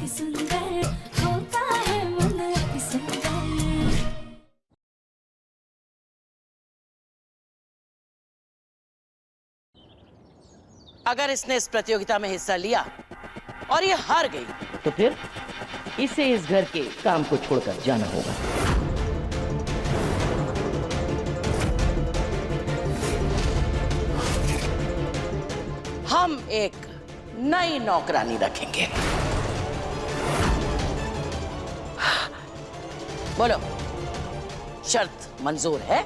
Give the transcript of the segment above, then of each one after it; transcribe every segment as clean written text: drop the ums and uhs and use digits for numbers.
अति सुंदर होता है मन अति सुंदर। अगर इसने इस प्रतियोगिता में हिस्सा लिया और ये हार गई तो फिर इसे इस घर के काम को छोड़कर जाना होगा। हम एक नई नौकरानी रखेंगे। बोलो, शर्त मंजूर है?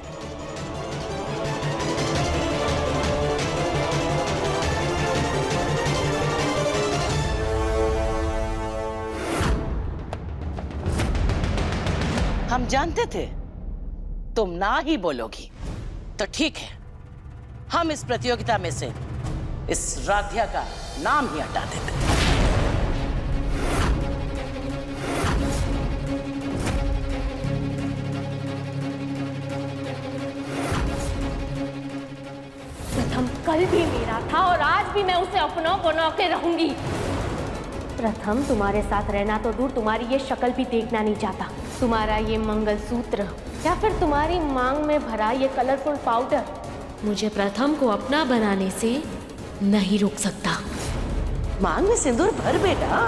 हम जानते थे तुम ना ही बोलोगी, तो ठीक है, हम इस प्रतियोगिता में से इस राध्या का नाम ही हटा देते। प्रथम कल भी मेरा था और आज भी मैं उसे अपनों बना के रहूंगी। प्रथम तुम्हारे साथ रहना तो दूर, तुम्हारी ये शक्ल भी देखना नहीं चाहता। तुम्हारा ये मंगलसूत्र या फिर तुम्हारी मांग में भरा ये कलरफुल पाउडर मुझे प्रथम को अपना बनाने से नहीं रोक सकता। मांग में सिंदूर भर बेटा।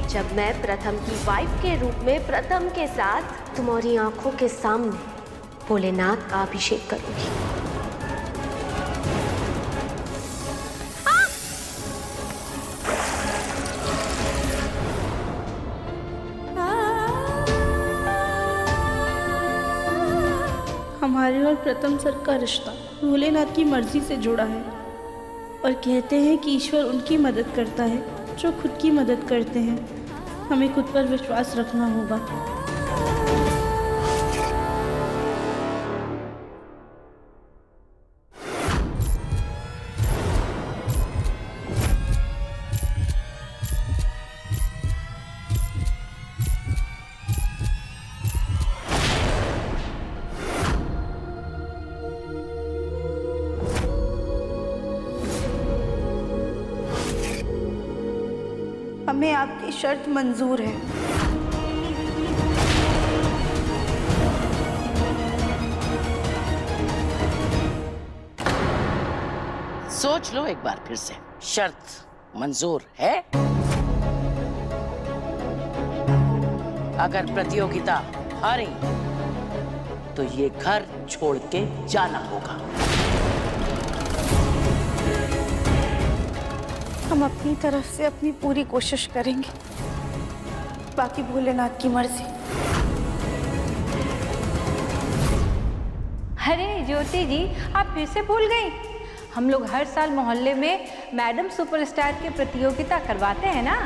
जब मैं प्रथम की वाइफ के रूप में प्रथम के साथ तुम्हारी आंखों के सामने भोलेनाथ का अभिषेक करूंगी। हमारे और प्रथम सर का रिश्ता भोलेनाथ की मर्जी से जुड़ा है और कहते हैं कि ईश्वर उनकी मदद करता है जो खुद की मदद करते हैं। हमें खुद पर विश्वास रखना होगा। हमें आपकी शर्त मंजूर है। सोच लो एक बार फिर से, शर्त मंजूर है? अगर प्रतियोगिता हारी तो ये घर छोड़ के जाना होगा। हम अपनी तरफ से अपनी पूरी कोशिश करेंगे, बाकी भोलेनाथ की मर्जी। अरे ज्योति जी, आप फिर से भूल गई। हम लोग हर साल मोहल्ले में मैडम सुपरस्टार की प्रतियोगिता करवाते हैं ना।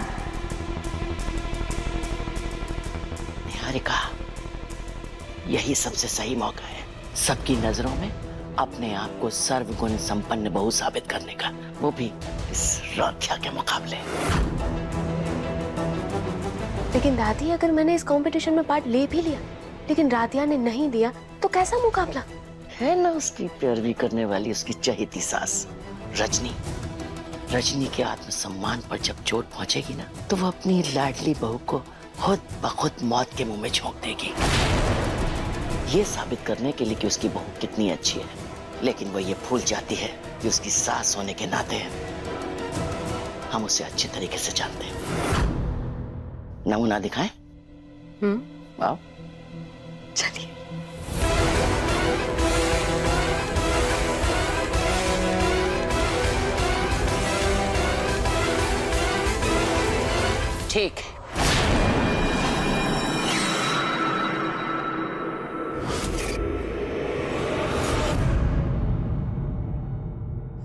निहारिका, यही सबसे सही मौका है सबकी नजरों में अपने आप को सर्वगुण संपन्न बहू साबित करने का, वो भी इस राध्या के मुकाबले। लेकिन दादी, अगर मैंने इस कंपटीशन में पार्ट ले भी लिया लेकिन राधिया ने नहीं दिया तो कैसा मुकाबला? है ना उसकी पैरवी करने वाली उसकी चहेती सास रजनी। रजनी के आत्मसम्मान पर जब चोट पहुंचेगी ना, तो वो अपनी लाडली बहू को खुद बखुद मौत के मुंह में झोंक देगी, ये साबित करने के लिए कि उसकी बहू कितनी अच्छी है। लेकिन वो ये भूल जाती है कि उसकी सास होने के नाते हम उसे अच्छे तरीके से जानते हैं। नमूना दिखाएं? आओ चलिए। ठीक है,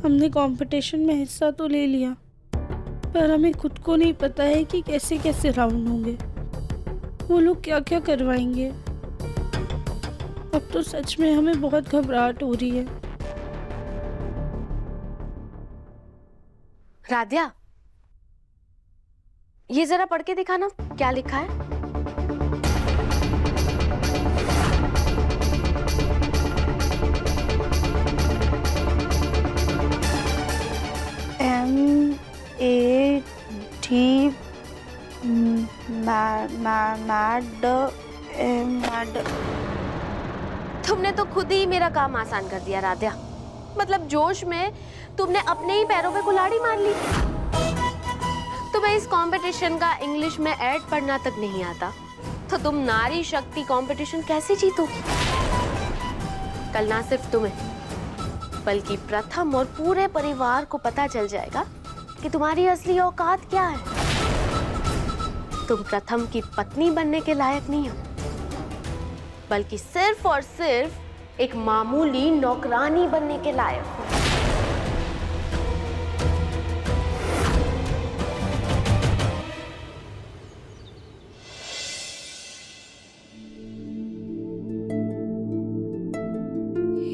हमने कंपटीशन में हिस्सा तो ले लिया, पर हमें खुद को नहीं पता है कि कैसे कैसे राउंड होंगे, वो लोग क्या क्या करवाएंगे। अब तो सच में हमें बहुत घबराहट हो रही है। राध्या, ये जरा पढ़ के दिखाना, क्या लिखा है? मैड। तुमने तो खुद ही मेरा काम आसान कर दिया राध्या। मतलब जोश में तुमने अपने ही पैरों पे कुल्हाड़ी मार ली। तुम्हें इस कंपटीशन का इंग्लिश में ऐड पढ़ना तक नहीं आता, तो तुम नारी शक्ति कंपटीशन कैसे जीतोगी? कल ना सिर्फ तुम्हें बल्कि प्रथम और पूरे परिवार को पता चल जाएगा कि तुम्हारी असली औकात क्या है। तुम प्रथम की पत्नी बनने के लायक नहीं हो, बल्कि सिर्फ और सिर्फ एक मामूली नौकरानी बनने के लायक हो।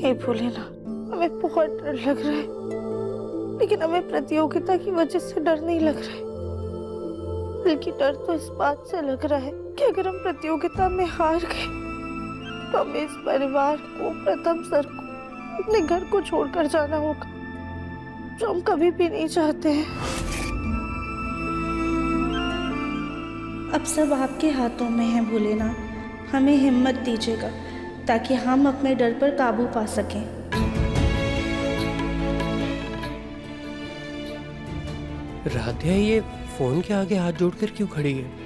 हे भोलेनाथ, हमें बहुत डर लग रहा है, लेकिन हमें प्रतियोगिता की वजह से डर नहीं लग रहा है, बल्कि डर तो इस बात से लग रहा है कि अगर हम प्रतियोगिता में हार गए तो हमें इस परिवार को, प्रथम सर को, अपने घर को छोड़कर जाना होगा, जो हम कभी भी नहीं चाहते हैं। अब सब आपके हाथों में है भोलेनाथ, हमें हिम्मत दीजिएगा ताकि हम अपने डर पर काबू पा सकें। राध्या ये फोन के आगे हाथ जोड़कर क्यों खड़ी है?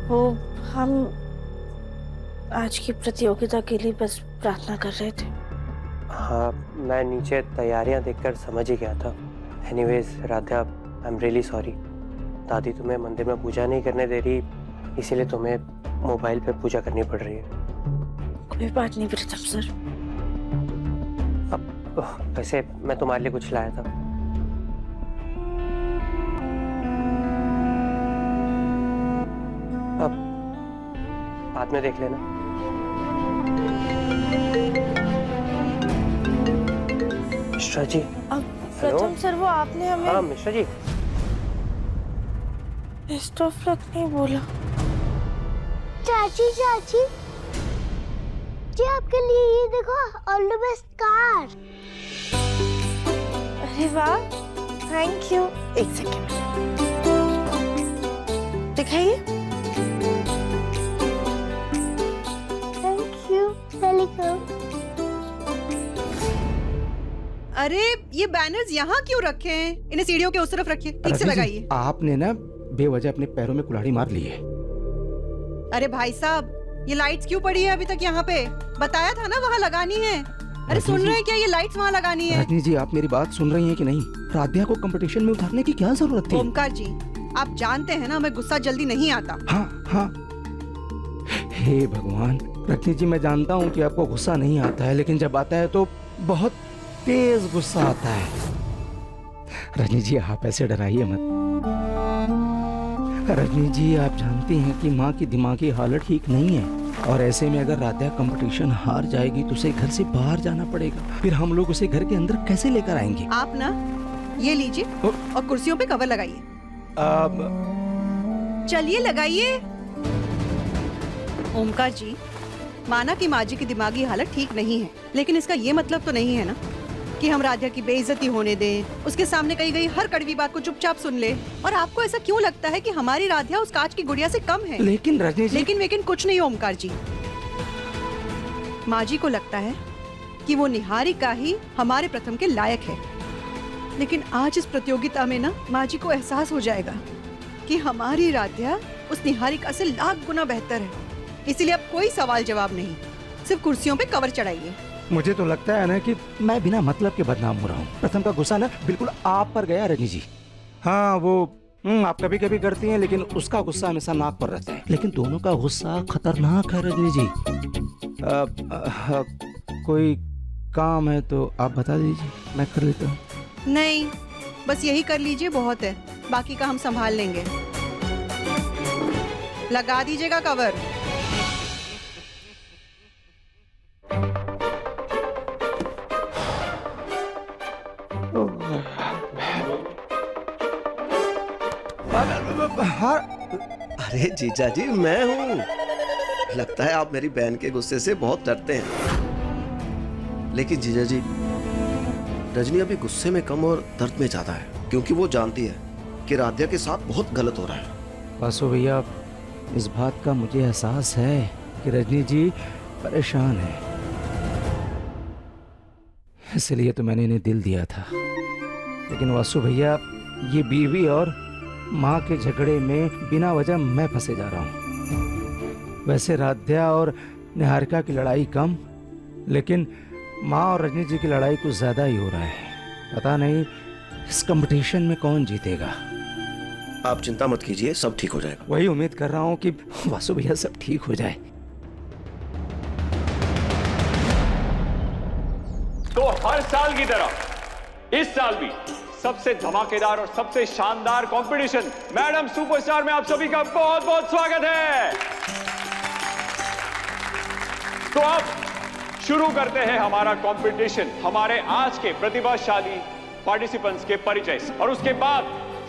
वो हम आज की प्रतियोगिता के लिए बस प्रार्थना कर रहे थे। हाँ, मैं नीचे तैयारियां देखकर समझ ही गया था। Anyways Radha, I am really sorry. दादी तुम्हें मंदिर में पूजा नहीं करने दे रही, इसीलिए तुम्हें मोबाइल पे पूजा करनी पड़ रही है। कोई बात नहीं प्रथम सर। अब वैसे मैं तुम्हारे लिए कुछ लाया था। अब बाद में देख लेना। मिश्रा जी। अब प्रथम सर, वो आपने हमें हाँ Mishra ji. Best of luck नहीं बोला। चाची चाची जी, आपके लिए ये देखो, ऑल द बेस्ट कार। अरे वाह, थैंक यू। एक सेकेंड दिखाइए। Thank you, welcome. अरे ये बैनर्स यहाँ क्यों रखे हैं? इन्हें सीढ़ियों के उस तरफ रखिए, ठीक से रवि जी, लगाइए। आपने ना बेवजह अपने पैरों में कुल्हाड़ी मार ली है। अरे भाई साहब, ये लाइट्स क्यों पड़ी है अभी तक यहाँ पे? बताया था ना वहाँ लगानी है। अरे सुन रहे हैं क्या? ये लाइट्स वहाँ लगानी है। रजनी जी, आप मेरी बात सुन रही हैं कि नहीं? राध्या को कंपटीशन में उतारने की क्या जरूरत थी? ओमकार जी, आप जानते हैं ना, हमें गुस्सा जल्दी नहीं आता। हाँ हाँ, हे भगवान। रजनी जी, मैं जानता हूँ कि आपको गुस्सा नहीं आता है, लेकिन जब आता है तो बहुत तेज गुस्सा आता है। रजनी जी, आप ऐसे डराइए मत। रजनी जी, आप जानती हैं कि माँ की दिमागी हालत ठीक नहीं है, और ऐसे में अगर राध्या कंपटीशन हार जाएगी तो उसे घर से बाहर जाना पड़ेगा। फिर हम लोग उसे घर के अंदर कैसे लेकर आएंगे? आप ना ये लीजिए और कुर्सियों पे कवर लगाइए। चलिए लगाइए। ओमकार जी, माना कि माँ जी की दिमागी हालत ठीक नहीं है, लेकिन इसका ये मतलब तो नहीं है ना कि हम राध्या की बेइज्जती होने दें, उसके सामने कही गई हर कड़वी बात को चुपचाप सुन ले। और आपको ऐसा क्यों लगता है कि हमारी राध्या उस कांच की गुड़िया से कम है? लेकिन रजनी जी, लेकिन कुछ नहीं ओमकार जी। माँ जी को लगता है कि वो निहारिका ही हमारे प्रथम के लायक है, लेकिन आज इस प्रतियोगिता में ना माँ जी को एहसास हो जाएगा कि हमारी राध्या उस निहारिका से लाख गुना बेहतर है। इसीलिए अब कोई सवाल जवाब नहीं, सिर्फ कुर्सियों पे कवर चढ़ाइए। मुझे तो लगता है ना कि मैं बिना मतलब के बदनाम हो रहा हूँ। प्रथम का गुस्सा ना बिल्कुल आप पर गया रजनी जी। हाँ, वो आप कभी कभी करती हैं, लेकिन उसका गुस्सा हमेशा नाक पर रहता है। लेकिन दोनों का गुस्सा खतरनाक है रजनी जी। कोई काम है तो आप बता दीजिए, मैं कर लेता हूँ। नहीं, बस यही कर लीजिए, बहुत है। बाकी का हम संभाल लेंगे। लगा दीजिएगा कवर। हाँ अरे जीजा जी मैं हूँ। लगता है आप मेरी बहन के गुस्से से बहुत डरते हैं। लेकिन जीजा जी, रजनी अभी गुस्से में कम और दर्द में ज्यादा है, क्योंकि वो जानती है कि राध्या के साथ बहुत गलत हो रहा है। वासु भैया, इस बात का मुझे एहसास है कि रजनी जी परेशान है, इसलिए तो मैंने इन्हें दिल दिया था। लेकिन वासु भैया, ये बीवी और माँ के झगड़े में बिना वजह मैं फंसे जा रहा हूँ। वैसे राध्या और निहारिका की लड़ाई कम, लेकिन माँ और रजनी जी की लड़ाई कुछ ज्यादा ही हो रहा है। पता नहीं इस कंपटीशन में कौन जीतेगा। आप चिंता मत कीजिए, सब ठीक हो जाएगा। वही उम्मीद कर रहा हूँ कि वासु भैया सब ठीक हो जाए। तो हर साल की तरह इस साल भी सबसे धमाकेदार और सबसे शानदार कंपटीशन मैडम सुपरस्टार में आप सभी का बहुत बहुत स्वागत है। तो अब शुरू करते हैं हमारा कंपटीशन हमारे आज के प्रतिभाशाली पार्टिसिपेंट्स के परिचय से, और उसके बाद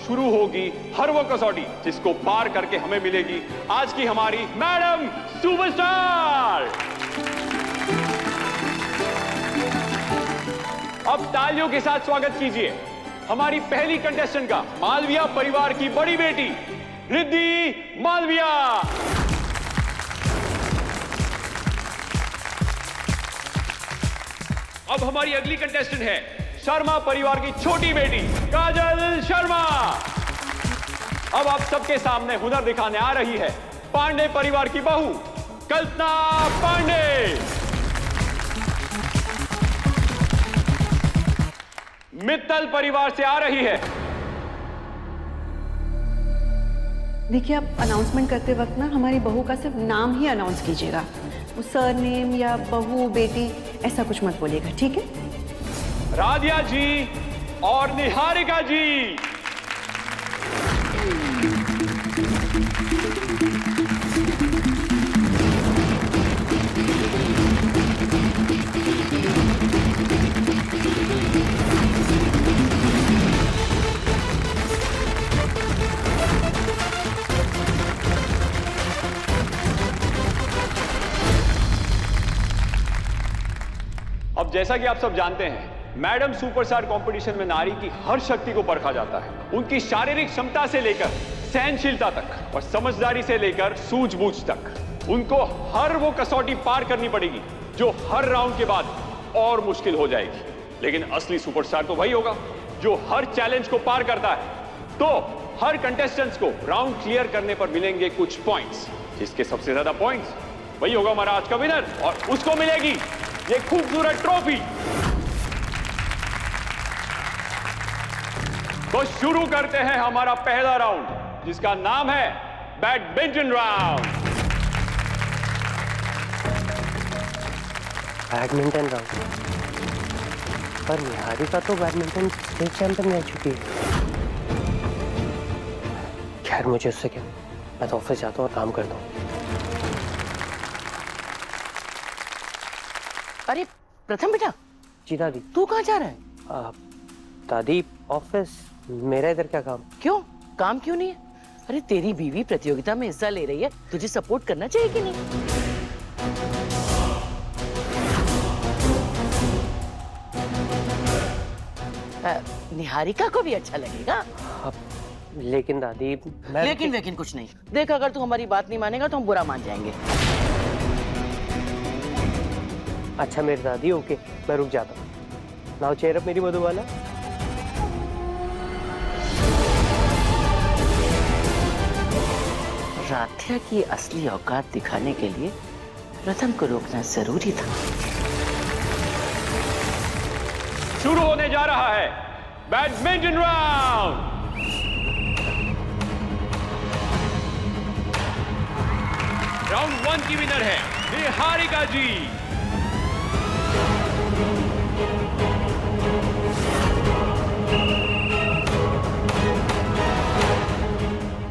शुरू होगी हर वो कसौटी जिसको पार करके हमें मिलेगी आज की हमारी मैडम सुपरस्टार। अब तालियों के साथ स्वागत कीजिए हमारी पहली कंटेस्टेंट का, मालविया परिवार की बड़ी बेटी रिद्धि मालविया। अब हमारी अगली कंटेस्टेंट है शर्मा परिवार की छोटी बेटी काजल शर्मा। अब आप सबके सामने हुनर दिखाने आ रही है पांडे परिवार की बहू कल्पना पांडे। मित्तल परिवार से आ रही है। देखिए, आप अनाउंसमेंट करते वक्त ना हमारी बहू का सिर्फ नाम ही अनाउंस कीजिएगा। वो सरनेम या बहू बेटी ऐसा कुछ मत बोलिएगा, ठीक है? राधिया जी और निहारिका जी। अब जैसा कि आप सब जानते हैं, मैडम सुपरस्टार कंपटीशन में नारी की हर शक्ति को परखा जाता है। उनकी शारीरिक क्षमता से लेकर सहनशीलता तक और समझदारी से लेकर सूझबूझ तक उनको हर वो कसौटी पार करनी पड़ेगी जो हर राउंड के बाद और मुश्किल हो जाएगी। लेकिन असली सुपरस्टार तो वही होगा जो हर चैलेंज को पार करता है। तो हर कंटेस्टेंट्स को राउंड क्लियर करने पर मिलेंगे कुछ पॉइंट्स। जिसके सबसे ज्यादा पॉइंट्स वही होगा हमारा आज का विनर, और उसको मिलेगी ये खूबसूरत ट्रॉफी। तो शुरू करते हैं हमारा पहला राउंड जिसका नाम है बैडमिंटन राउंड। Badminton round? पर निहारिका तो बैडमिंटन स्टेट चैंपियन रह चुकी है। खैर, मुझे उससे क्या, मैं तो ऑफिस जाता हूँ और काम करता हूँ। अरे प्रथम बेटा। जी दादी। तू कहाँ जा रहा है? दादी ऑफिस, मेरा इधर क्या काम? क्यों काम क्यों नहीं है? अरे तेरी बीवी प्रतियोगिता में हिस्सा ले रही है, तुझे सपोर्ट करना चाहिए कि नहीं? निहारिका को भी अच्छा लगेगा। लेकिन दादी लेकिन कुछ नहीं। देख, अगर तू हमारी बात नहीं मानेगा तो हम बुरा मान जाएंगे। अच्छा मेरी दादी, ओके, मैं रुक जाता हूँ। नाउ चेयर अप मेरी मधुबाला। राध्या की असली औकात दिखाने के लिए प्रथम को रोकना जरूरी था। शुरू होने जा रहा है बैडमिंटन राउंड। राउंड 1 की विनर है निहारिका जी।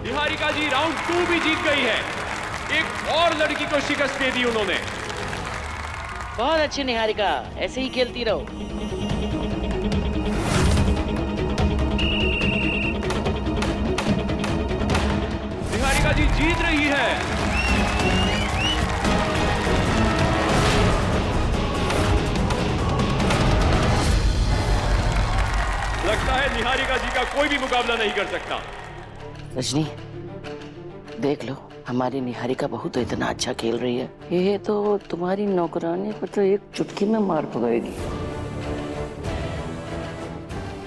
निहारिका जी राउंड 2 भी जीत गई है। एक और लड़की को शिकस्त दे दी उन्होंने। बहुत अच्छी निहारिका, ऐसे ही खेलती रहो। निहारिका जी जीत रही है। लगता है निहारिका जी का कोई भी मुकाबला नहीं कर सकता। रजनी, देख लो, हमारी निहारिका बहू तो इतना अच्छा खेल रही है, ये तो तुम्हारी नौकरानी को तो एक चुटकी में मार पकाएगी।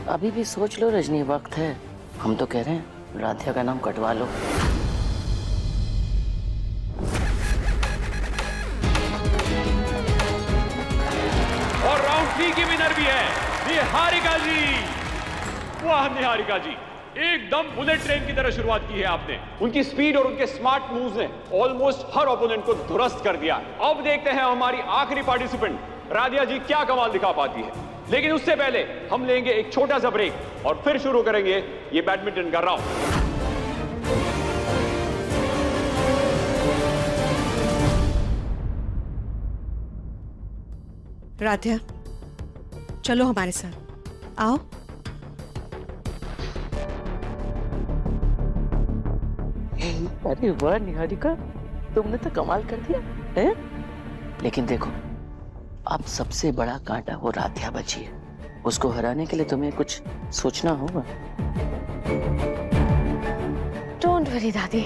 अभी भी सोच लो रजनी, वक्त है। हम तो कह रहे हैं राधिया का नाम कटवा लो। और राउंड 3 की विनर भी है निहारिका जी। वाह निहारिका जी, एकदम बुलेट ट्रेन की तरह शुरुआत की है आपने। उनकी स्पीड और उनके स्मार्ट मूव्स ने ऑलमोस्ट हर ओपोनेंट को ध्वस्त कर दिया। अब देखते हैं हमारी आखिरी पार्टिसिपेंट राधिया जी क्या कमाल दिखा पाती है। लेकिन उससे पहले हम लेंगे एक छोटा सा ब्रेक और फिर शुरू करेंगे ये बैडमिंटन का राउंड। राधिया, चलो हमारे साथ आओ। अरे वाह निहारिका, तुमने तो कमाल कर दिया है। लेकिन देखो, अब सबसे बड़ा कांटा वो राधिया बची है। उसको हराने के लिए तुम्हें कुछ सोचना होगा। डोंट वरी दादी,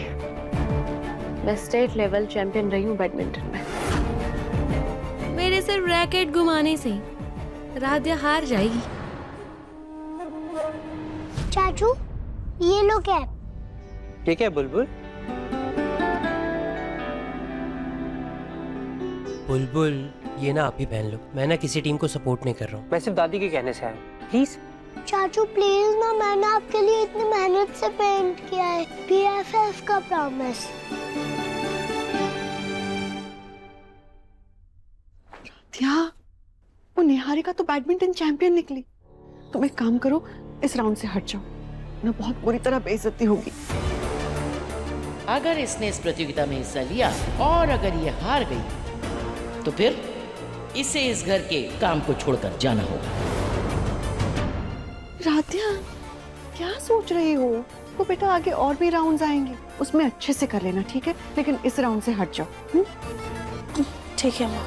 मैं स्टेट लेवल चैंपियन रही हूँ बैडमिंटन में। मेरे सिर्फ रैकेट घुमाने से राधिया हार जाएगी। चाचू, ये लो कैप। ठीक है बुलबुल। बुलबुल, ये ना आप ही पहन लो। मैं ना किसी टीम को सपोर्ट नहीं कर रहा हूँ। मैं सिर्फ दादी के कहने से आया, प्लीज। चाचू प्लीज ना, मैंने आपके लिए इतनी मेहनत से पेंट किया है। BFF का प्रॉमिस। राधिया, वो निहारिका तो बैडमिंटन चैंपियन निकली। तुम एक काम करो, इस राउंड से हट जाओ, ना बहुत बुरी तरह बेइज्जती होगी। अगर इसने इस प्रतियोगिता में हिस्सा लिया और अगर ये हार गई तो फिर इसे इस घर के काम को छोड़कर जाना होगा। राधिया, क्या सोच रही हो? तो बेटा आगे और भी राउंड्स आएंगे, उसमें अच्छे से कर लेना, ठीक है? लेकिन इस राउंड से हट जाओ। ठीक है माँ।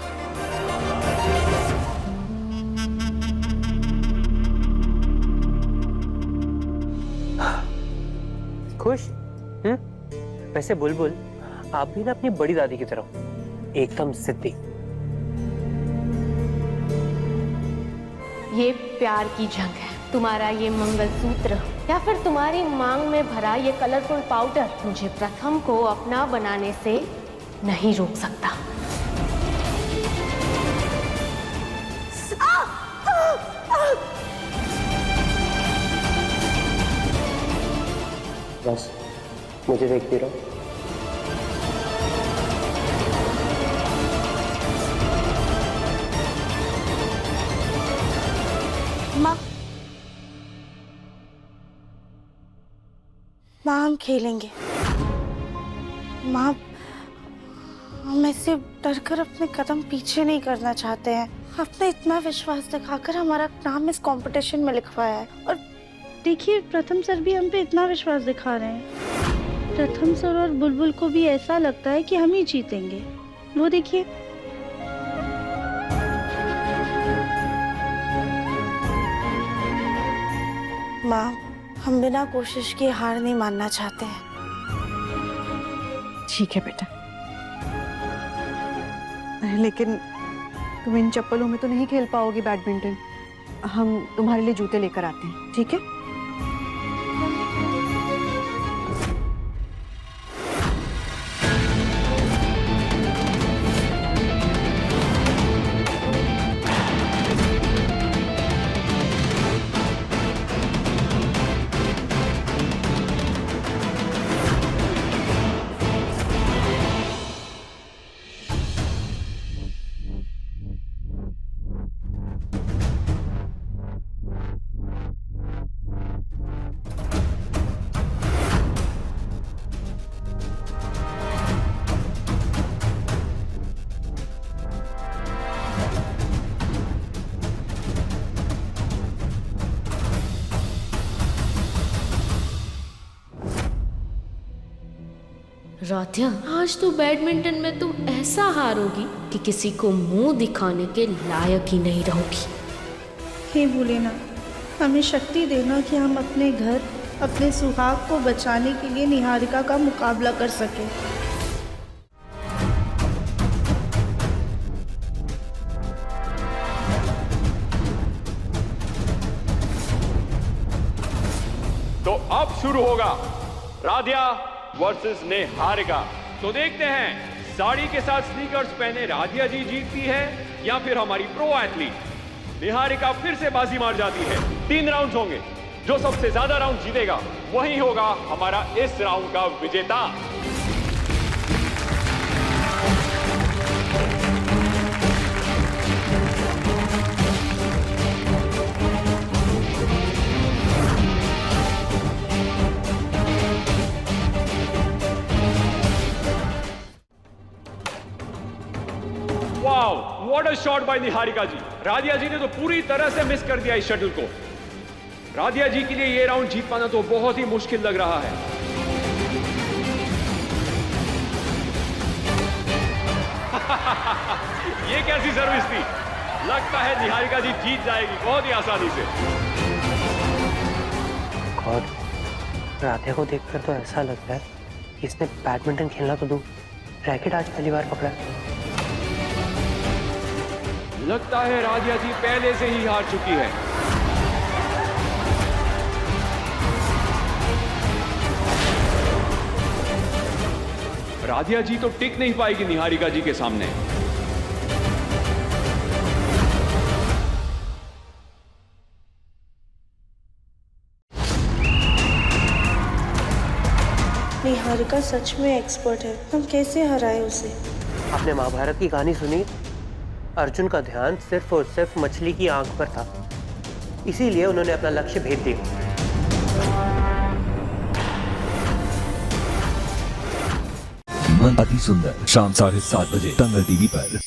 खुश? वैसे बुलबुल, आप भी ना अपनी बड़ी दादी की तरह एकदम सिद्धि। ये प्यार की जंग है। तुम्हारा ये मंगलसूत्र या फिर तुम्हारी मांग में भरा ये कलरफुल पाउडर मुझे प्रथम को अपना बनाने से नहीं रोक सकता। बस मुझे देखती रहो। माँ, हम खेलेंगे। माँ, हम ऐसे डरकर अपने कदम पीछे नहीं करना चाहते हैं। आपने इतना विश्वास दिखाकर हमारा नाम इस कंपटीशन में लिखवाया है, और देखिए प्रथम सर भी हम पे इतना विश्वास दिखा रहे हैं। प्रथम सर और बुलबुल को भी ऐसा लगता है कि हम ही जीतेंगे। वो देखिए। माँ, हम बिना कोशिश किए हार नहीं मानना चाहते हैं। ठीक है बेटा, लेकिन तुम इन चप्पलों में तो नहीं खेल पाओगी बैडमिंटन। हम तुम्हारे लिए जूते लेकर आते हैं, ठीक है? राध्या, आज तो बैडमिंटन में तुम ऐसा हारोगी कि किसी को मुंह दिखाने के लायक ही नहीं रहोगी। हे भोलेनाथ, हमें शक्ति देना कि हम अपने घर, अपने सुहाग को बचाने के लिए निहारिका का मुकाबला कर सकें। तो अब शुरू होगा राध्या वर्सेस निहारिका। तो देखते हैं साड़ी के साथ स्नीकर्स पहने राध्या जी जीतती है या फिर हमारी प्रो एथलीट निहारिका फिर से बाजी मार जाती है। 3 राउंड्स होंगे, जो सबसे ज्यादा राउंड जीतेगा वही होगा हमारा इस राउंड का विजेता। Wow, what a shot by Niharika ji. Radhiya ji ने तो पूरी तरह से मिस कर दिया इस शटल को। राधिया जी के लिए ये राउंड जीत पाना तो बहुत ही मुश्किल लग रहा है। ये कैसी सर्विस थी? लगता है निहारिका जी जीत जाएगी बहुत ही आसानी से। और राधिया को देखकर तो ऐसा लग रहा है कि इसने बैडमिंटन खेलना तो दूर, रैकेट आज पहली बार पकड़ा। लगता है राधिया जी पहले से ही हार चुकी है। राधिया जी तो टिक नहीं पाएगी निहारिका जी के सामने। निहारिका सच में एक्सपर्ट है, हम कैसे हराए उसे? आपने महाभारत की कहानी सुनी? अर्जुन का ध्यान सिर्फ और सिर्फ मछली की आंख पर था, इसीलिए उन्होंने अपना लक्ष्य भेद दिया। अति सुंदर शाम 7:30 बजे दंगल टीवी पर।